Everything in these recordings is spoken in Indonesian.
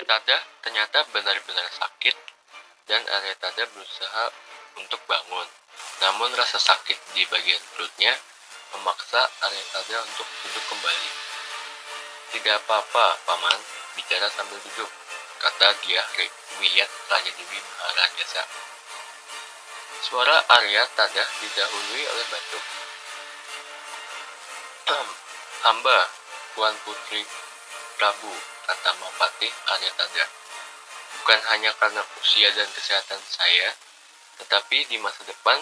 Tada ternyata benar-benar sakit dan Aryatada berusaha untuk bangun. Namun rasa sakit di bagian perutnya memaksa Aryatada untuk duduk kembali. Tidak apa-apa, Paman, bicara sambil duduk, kata dia Wiyat Raja Dewi Maharajasa. Suara Aryatada didahului oleh batuk. Hamba, Tuan Putri Prabu, kata Mahapatih Aryatada. Bukan hanya karena usia dan kesehatan saya, tetapi di masa depan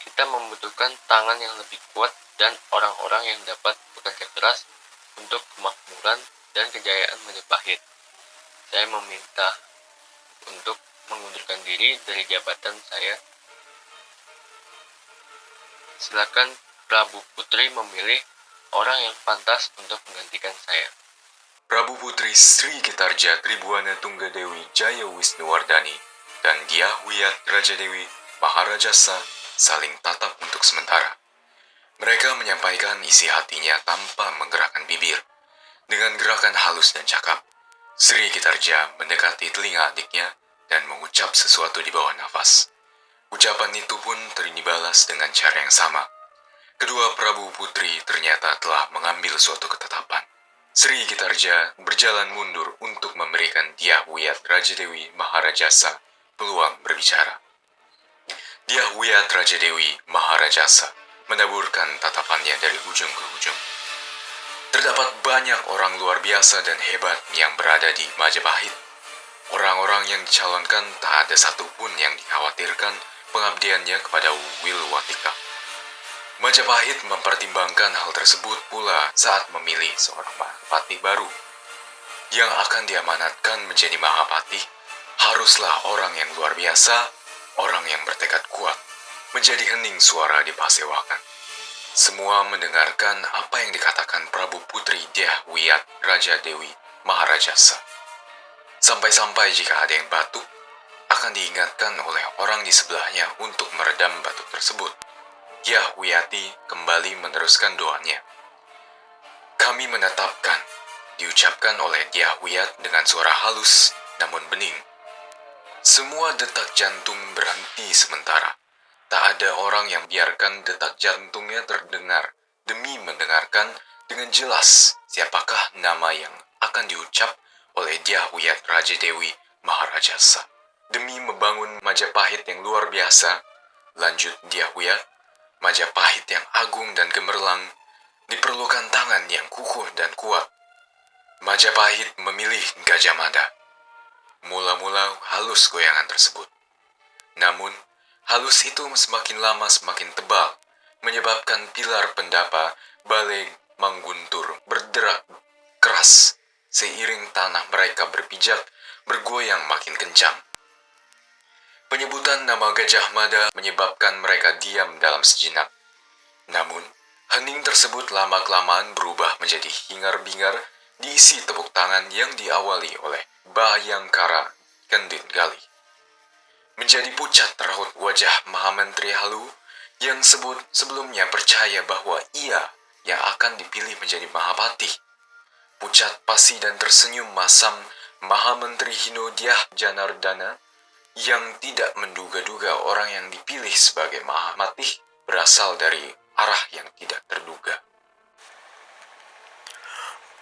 kita membutuhkan tangan yang lebih kuat dan orang-orang yang dapat bekerja keras untuk kemakmuran dan kejayaan Majapahit. Saya meminta untuk mengundurkan diri dari jabatan saya. Silakan Prabu Putri memilih orang yang pantas untuk menggantikan saya. Prabu Putri Sri Ketarja Tribuana Tunggadewi Jaya Wisnuwardani dan Dyah Wiyat Raja Dewi Maharajasa saling tatap untuk sementara. Mereka menyampaikan isi hatinya tanpa menggerakkan bibir. Dengan gerakan halus dan cakap, Sri Ketarja mendekati telinga adiknya dan mengucap sesuatu di bawah nafas. Ucapan itu pun dibalas dengan cara yang sama. Kedua Prabu Putri ternyata telah mengambil suatu ketetapan. Sri Ketarja berjalan mundur untuk memberikan Dyah Wiyat Raja Dewi Maharajasa peluang berbicara. Dyah Wiyat Raja Dewi Maharajasa menaburkan tatapannya dari ujung ke ujung. Terdapat banyak orang luar biasa dan hebat yang berada di Majapahit. Orang-orang yang dicalonkan tak ada satupun yang dikhawatirkan pengabdiannya kepada Wilwatika. Majapahit mempertimbangkan hal tersebut pula saat memilih seorang Mahapatih baru. Yang akan diamanatkan menjadi Mahapatih haruslah orang yang luar biasa, orang yang bertekad kuat, menjadi hening suara di Pasewakan. Semua mendengarkan apa yang dikatakan Prabu Putri Dyah Wiyat Raja Dewi Maharajasa. Sampai-sampai jika ada yang batuk, akan diingatkan oleh orang di sebelahnya untuk meredam batuk tersebut. Dyah Wiyati kembali meneruskan doanya. Kami menetapkan, diucapkan oleh Dyah Wiyat dengan suara halus namun bening. Semua detak jantung berhenti sementara. Tak ada orang yang biarkan detak jantungnya terdengar demi mendengarkan dengan jelas siapakah nama yang akan diucap oleh Dyah Wiyat Raja Dewi Maharajasa. Demi membangun Majapahit yang luar biasa, lanjut Dyah Wiyat, Majapahit yang agung dan gemerlang, diperlukan tangan yang kukuh dan kuat. Majapahit memilih Gajah Mada. Mula-mula halus goyangan tersebut. Namun, halus itu semakin lama semakin tebal, menyebabkan pilar pendapa Balai Mangguntur berderak keras, seiring tanah mereka berpijak bergoyang makin kencang. Penyebutan nama Gajah Mada menyebabkan mereka diam dalam sejenak. Namun, hening tersebut lama-kelamaan berubah menjadi hingar-bingar diisi tepuk tangan yang diawali oleh Bayangkara Kendit Gali. Menjadi pucat raut wajah Mahamentri Halu yang sebelumnya percaya bahwa ia yang akan dipilih menjadi Mahapatih. Pucat pasi dan tersenyum masam Mahamentri Hino Dyah Janardana yang tidak menduga-duga orang yang dipilih sebagai Mahapatih berasal dari arah yang tidak terduga.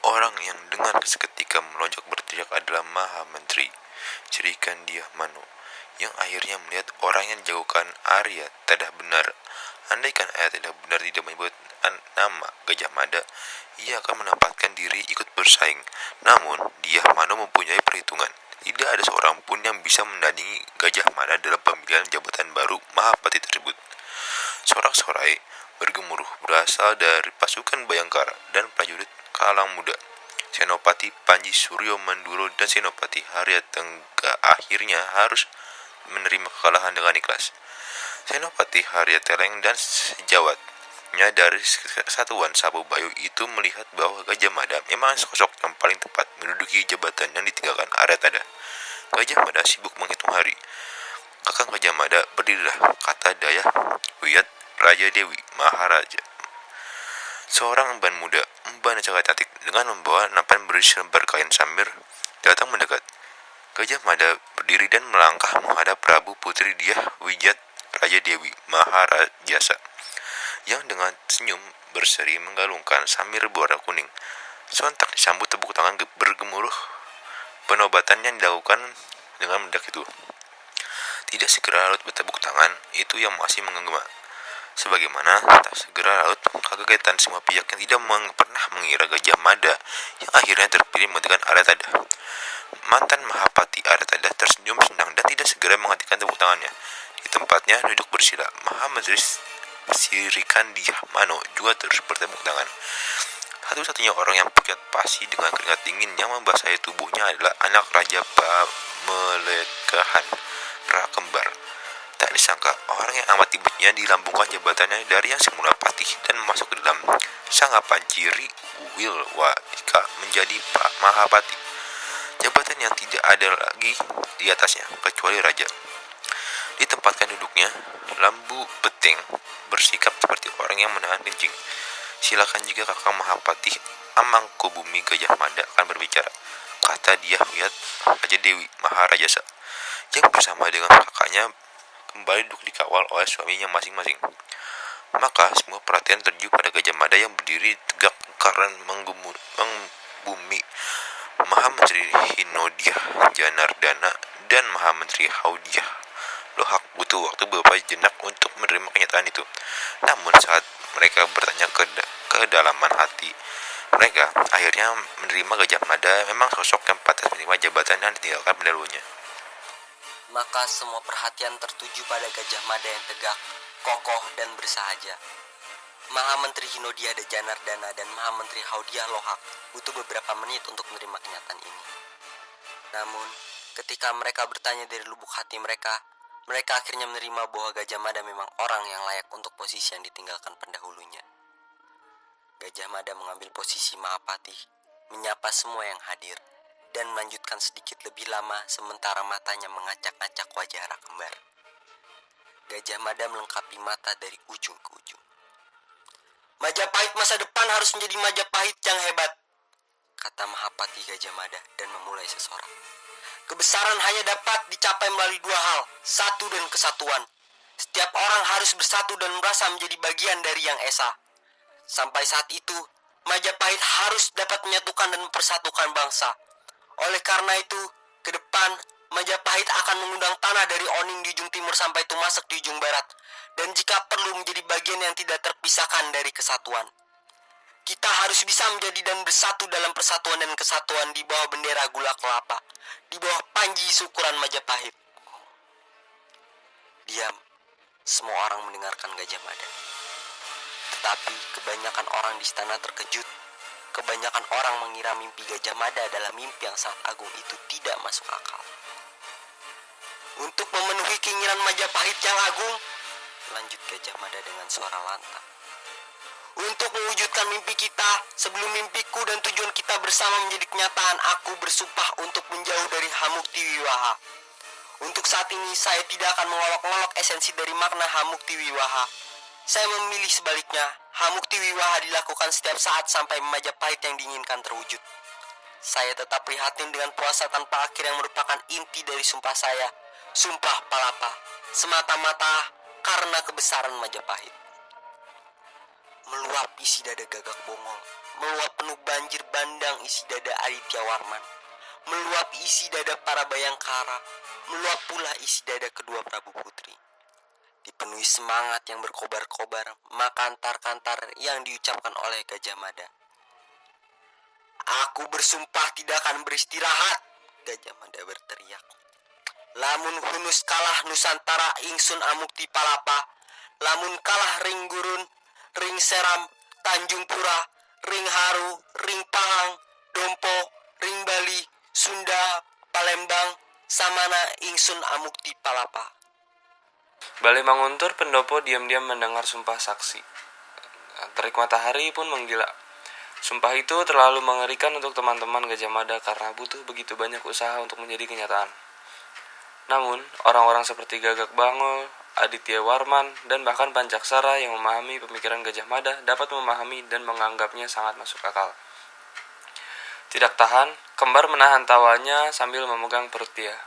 Orang yang dengan seketika melonjak berteriak adalah Mahamentri Cerikan Dyah Mano, yang akhirnya melihat orang yang dijauhkan Arya Tadah benar. Andaikan Arya Tadah benar tidak menyebut nama Gajah Mada, ia akan menempatkan diri ikut bersaing. Namun, Dyah Mano mempunyai perhitungan. Tidak ada seorang pun yang bisa menandingi Gajah Mada dalam pemilihan jabatan baru Mahapatih tersebut. Sorak-sorai bergemuruh berasal dari pasukan Bayangkara dan prajurit kalang muda. Senopati Panji Suryo Manduro dan Senopati Harya Tengga akhirnya harus menerima kekalahan dengan ikhlas. Senopati Harya Teleng dan sejawatnya dari Kesatuan Sabu Bayu itu melihat bahwa Gajah Mada memang sosok yang paling tepat menduduki jabatan yang ditinggalkan Arya Tada. Gajah Mada sibuk menghitung hari. Kakang Gajah Mada, berdirilah, kata Dyah Wiyat Raja Dewi Maharaja. Seorang emban muda, emban yang sangat cantik, dengan membawa nampan berisi lembar kain samir datang mendekat. Gajah Mada berdiri dan melangkah menghadap Prabu Putri Diah Wijat Raja Dewi Maharajasa yang dengan senyum berseri menggalungkan sambil berwarna kuning. Sontak disambut tepuk tangan bergemuruh. Penobatan yang dilakukan dengan mendadak itu. Tidak segera laut bertepuk tangan, itu yang masih menggema. Sebagaimana tak segera laut kekagetan semua pihak yang tidak pernah mengira Gajah Mada yang akhirnya terpilih menggantikan Aratada. Mantan Mahapati Aratada tersenyum senang dan tidak segera menghentikan tepuk tangannya. Di tempatnya duduk bersila, Mahamentri Sirikan Diah Mano juga terus bertepuk tangan. Satu-satunya orang yang pucat pasi dengan keringat dingin yang membasahi tubuhnya adalah anak Raja Pamelekahan, Prakembar. Tak disangka, orang yang amat tibetnya dilambungkan jabatannya dari yang semula patih dan masuk ke dalam Sangapanciri Wilwadika menjadi Pak Mahapati. Jabatan yang tidak ada lagi di atasnya, kecuali Raja. Ditempatkan duduknya, Lambu Beteng bersikap seperti orang yang menahan kencing. Silakan jika kakak Mahapati Amangkubumi Gajah Mada akan berbicara, kata Diah Wiyat Raja Dewi Maharajasa, yang bersama dengan kakaknya kembali duduk dikawal oleh suaminya masing-masing. Maka semua perhatian tertuju pada Gajah Mada yang berdiri tegak karena mengbumi Mahamentri Hinodiah Janardana dan Mahamentri Haudiah Lohak butuh waktu beberapa jenak untuk menerima kenyataan itu. Namun saat mereka bertanya ke kedalaman hati mereka, akhirnya menerima Gajah Mada memang sosok yang pantas menerima jabatan yang ditinggalkan pendahulunya. Maka semua perhatian tertuju pada Gajah Mada yang tegak, kokoh dan bersahaja. Mahamentri Hinodiah Janardana dan Mahamentri Haudiah Lohak butuh beberapa menit untuk menerima kenyataan ini. Namun, ketika mereka bertanya dari lubuk hati mereka akhirnya menerima bahwa Gajah Mada memang orang yang layak untuk posisi yang ditinggalkan pendahulunya. Gajah Mada mengambil posisi Mahapati, menyapa semua yang hadir, dan melanjutkan sedikit lebih lama sementara matanya mengacak-acak wajah Rakembar. Gajah Mada melengkapi mata dari ujung ke ujung. Majapahit masa depan harus menjadi Majapahit yang hebat, kata Mahapati Gajah Mada dan memulai sesorak. Kebesaran hanya dapat dicapai melalui dua hal, satu dan kesatuan. Setiap orang harus bersatu dan merasa menjadi bagian dari Yang Esa. Sampai saat itu, Majapahit harus dapat menyatukan dan mempersatukan bangsa. Oleh karena itu, ke depan, Majapahit akan mengundang tanah dari Oning di ujung timur sampai Tumasek di ujung barat. Dan jika perlu menjadi bagian yang tidak terpisahkan dari kesatuan. Kita harus bisa menjadi dan bersatu dalam persatuan dan kesatuan di bawah bendera Gula Kelapa, di bawah panji syukuran Majapahit. Diam, semua orang mendengarkan Gajah Mada. Tetapi kebanyakan orang di istana terkejut. Kebanyakan orang mengira mimpi Gajah Mada adalah mimpi yang sangat agung itu tidak masuk akal. Untuk memenuhi keinginan Majapahit yang agung, lanjut Gajah Mada dengan suara lantang. Untuk mewujudkan mimpi kita, sebelum mimpiku dan tujuan kita bersama menjadi kenyataan, aku bersumpah untuk menjauh dari Hamukti Wiwaha. Untuk saat ini, saya tidak akan mengolok-olok esensi dari makna Hamukti Wiwaha. Saya memilih sebaliknya, Hamukti Wiwaha dilakukan setiap saat sampai Majapahit yang diinginkan terwujud. Saya tetap prihatin dengan puasa tanpa akhir yang merupakan inti dari sumpah saya, Sumpah Palapa, semata-mata karena kebesaran Majapahit. Meluap isi dada Gagak Bongol, meluap penuh banjir bandang isi dada Aditya Warman, meluap isi dada para Bayangkara, meluap pula isi dada kedua Prabu Putri. Dipenuhi semangat yang berkobar-kobar, maka kantar-kantar yang diucapkan oleh Gajah Mada. Aku bersumpah tidak akan beristirahat, Gajah Mada berteriak. Lamun hunus kalah Nusantara ingsun Amukti Palapa, lamun kalah Ring Gurun, Ring Seram, Tanjung Pura, Ring Haru, Ring Pahang, Dompo, Ring Bali, Sunda, Palembang, samana ingsun Amukti Palapa. Balai Manguntur pendopo diam-diam mendengar sumpah saksi. Terik matahari pun menggila. Sumpah itu terlalu mengerikan untuk teman-teman Gajah Mada karena butuh begitu banyak usaha untuk menjadi kenyataan. Namun, orang-orang seperti Gagak Bangol, Aditya Warman, dan bahkan Pancaksara yang memahami pemikiran Gajah Mada dapat memahami dan menganggapnya sangat masuk akal. Tidak tahan, kembar menahan tawanya sambil memegang perut dia.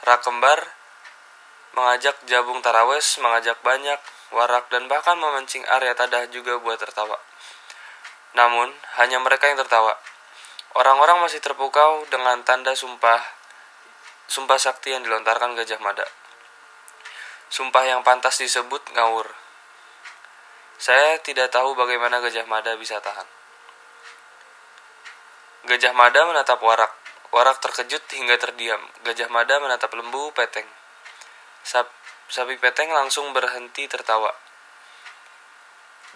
Rak kembar mengajak Jabung Tarawes, mengajak Banyak, Warak, dan bahkan memancing Arya Tadah juga buat tertawa. Namun, hanya mereka yang tertawa. Orang-orang masih terpukau dengan tanda sumpah sakti yang dilontarkan Gajah Mada. Sumpah yang pantas disebut ngawur. Saya tidak tahu bagaimana Gajah Mada bisa tahan. Gajah Mada menatap Warak. Warak terkejut hingga terdiam. Gajah Mada menatap Lembu Peteng. Sapi Peteng langsung berhenti tertawa.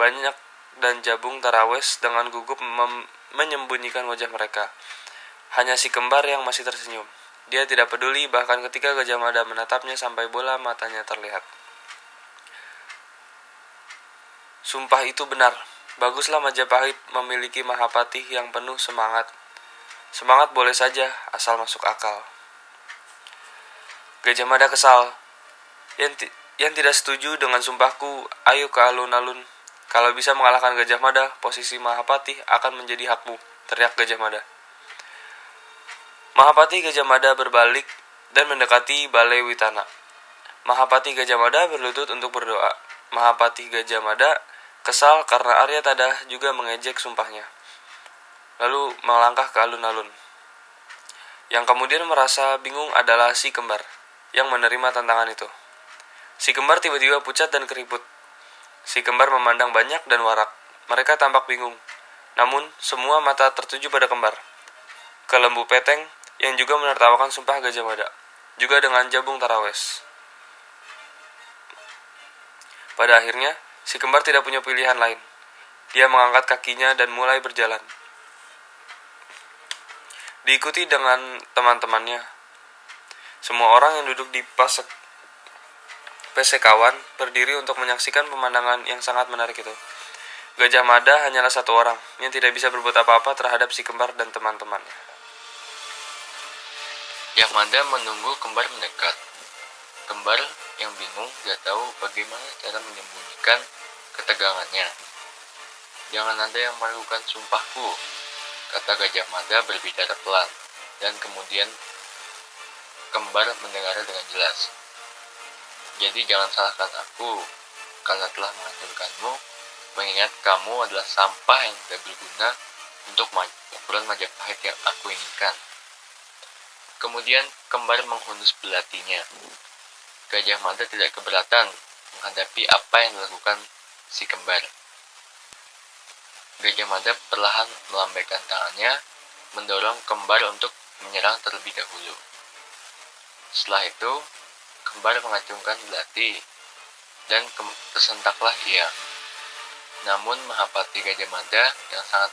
Banyak dan Jabung Tarawes dengan gugup menyembunyikan wajah mereka. Hanya si kembar yang masih tersenyum. Dia tidak peduli bahkan ketika Gajah Mada menatapnya sampai bola matanya terlihat. Sumpah itu benar. Baguslah Majapahit memiliki Mahapatih yang penuh semangat. Semangat boleh saja, asal masuk akal. Gajah Mada kesal. Yang tidak setuju dengan sumpahku, ayo ke alun-alun. Kalau bisa mengalahkan Gajah Mada, posisi Mahapatih akan menjadi hakmu, teriak Gajah Mada. Mahapatih Gajah Mada berbalik dan mendekati Balai Witana. Mahapatih Gajah Mada berlutut untuk berdoa. Mahapatih Gajah Mada kesal karena Arya Tadah juga mengejek sumpahnya. Lalu melangkah ke alun-alun. Yang kemudian merasa bingung adalah si kembar yang menerima tantangan itu. Si kembar tiba-tiba pucat dan keriput. Si kembar memandang Banyak dan Warak. Mereka tampak bingung. Namun, semua mata tertuju pada kembar. Ke Lembu Peteng yang juga menertawakan sumpah Gajah Mada. Juga dengan Jabung Tarawes. Pada akhirnya, si kembar tidak punya pilihan lain. Dia mengangkat kakinya dan mulai berjalan. Diikuti dengan teman-temannya. Semua orang yang duduk di Pesekawan berdiri untuk menyaksikan pemandangan yang sangat menarik itu. Gajah Mada hanyalah satu orang yang tidak bisa berbuat apa-apa terhadap si kembar dan teman-temannya. Gajah Mada menunggu kembar mendekat. Kembar yang bingung tidak tahu bagaimana cara menyembunyikan ketegangannya. Jangan ada yang meragukan sumpahku, kata Gajah Mada berbicara pelan, dan kemudian kembar mendengarnya dengan jelas. Jadi jangan salahkan aku, karena telah menghancurkanmu, mengingat kamu adalah sampah yang tidak berguna untuk ukuran Majapahit yang aku inginkan. Kemudian kembar menghunus belatinya. Gajah Mada tidak keberatan menghadapi apa yang dilakukan si kembar. Gajah Mada perlahan melambaikan tangannya, mendorong kembar untuk menyerang terlebih dahulu. Setelah itu, kembar mengacungkan belati, dan tersentaklah ia. Namun Mahapatih Gajah Mada yang sangat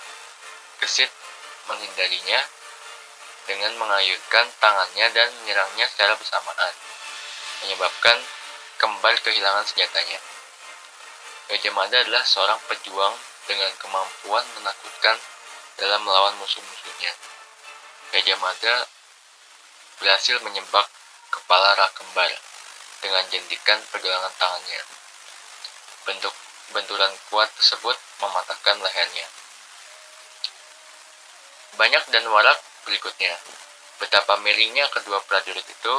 gesit menghindarinya dengan mengayunkan tangannya dan menyerangnya secara bersamaan, menyebabkan kembar kehilangan senjatanya. Gajah Mada adalah seorang pejuang dengan kemampuan menakutkan dalam melawan musuh-musuhnya. Gajah Mada berhasil menyebak kepala rak kembar dengan jentikan pergelangan tangannya. Benturan kuat tersebut mematahkan lehernya. Banyak dan Warak berikutnya. Betapa miringnya kedua prajurit itu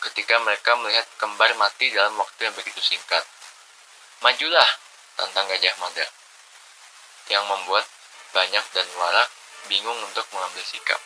ketika mereka melihat kembar mati dalam waktu yang begitu singkat. Majulah, tantang Gajah Mada, yang membuat Banyak dan Warak bingung untuk mengambil sikap.